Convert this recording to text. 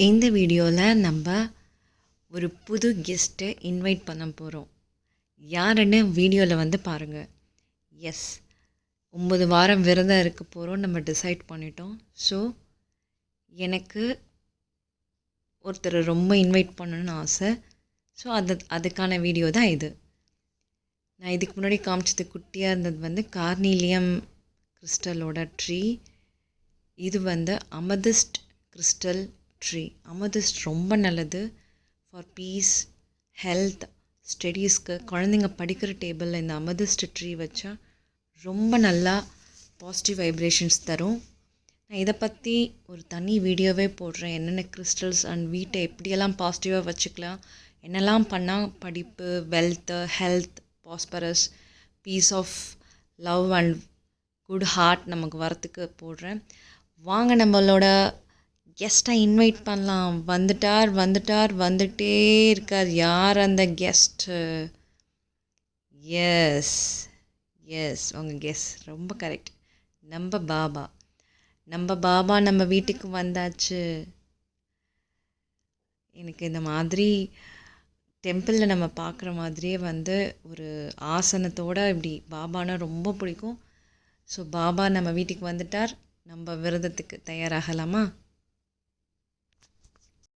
இந்த வீடியோவில் நம்ம ஒரு புது கெஸ்ட்டை இன்வைட் பண்ண போகிறோம். யாருன்னு வீடியோவில் வந்து பாருங்கள். எஸ், 9 வாரம் விரதம் இருக்க போகிறோம் நம்ம டிசைட் பண்ணிட்டோம். ஸோ எனக்கு ஒருத்தர் ரொம்ப இன்வைட் பண்ணணும்னு ஆசை. ஸோ அதுக்கான வீடியோ தான் இது. நான் இதுக்கு முன்னாடி காமிச்சது குட்டியாக இருந்தது வந்து கார்னீலியம் கிறிஸ்டலோட ட்ரீ. இது வந்து அமதிஸ்ட் கிறிஸ்டல் ட்ரீ. அமதிஸ்ட் ரொம்ப நல்லது ஃபார் பீஸ், ஹெல்த், ஸ்டடீஸ்க்கு. குழந்தைங்க படிக்கிற டேபிளில் இந்த அமதிஸ்ட் ட்ரீ வச்சா ரொம்ப நல்லா பாசிட்டிவ் வைப்ரேஷன்ஸ் தரும். நான் இதை பற்றி ஒரு தனி வீடியோவே போடுறேன். என்னென்ன கிறிஸ்டல்ஸ் அண்ட் வீட்டை எப்படியெல்லாம் பாசிட்டிவாக வச்சுக்கலாம், என்னெல்லாம் பண்ணால் படிப்பு, wealth, health, phosphorus, peace of love and good heart நமக்கு வரத்துக்கு போடுறேன். வாங்க நம்மளோட கெஸ்ட்டை இன்வைட் பண்ணலாம். வந்துட்டே இருக்கார். யார் அந்த கெஸ்ட்டு? எஸ் உங்கள் கெஸ் ரொம்ப கரெக்ட். நம்ம பாபா நம்ம வீட்டுக்கு வந்தாச்சு. எனக்கு இந்த மாதிரி டெம்பிளில் நம்ம பார்க்குற மாதிரியே வந்து ஒரு ஆசனத்தோடு இப்படி பாபானா ரொம்ப பிடிக்கும். ஸோ பாபா நம்ம வீட்டுக்கு வந்துட்டார். நம்ம விரதத்துக்கு தயாராகலாமா?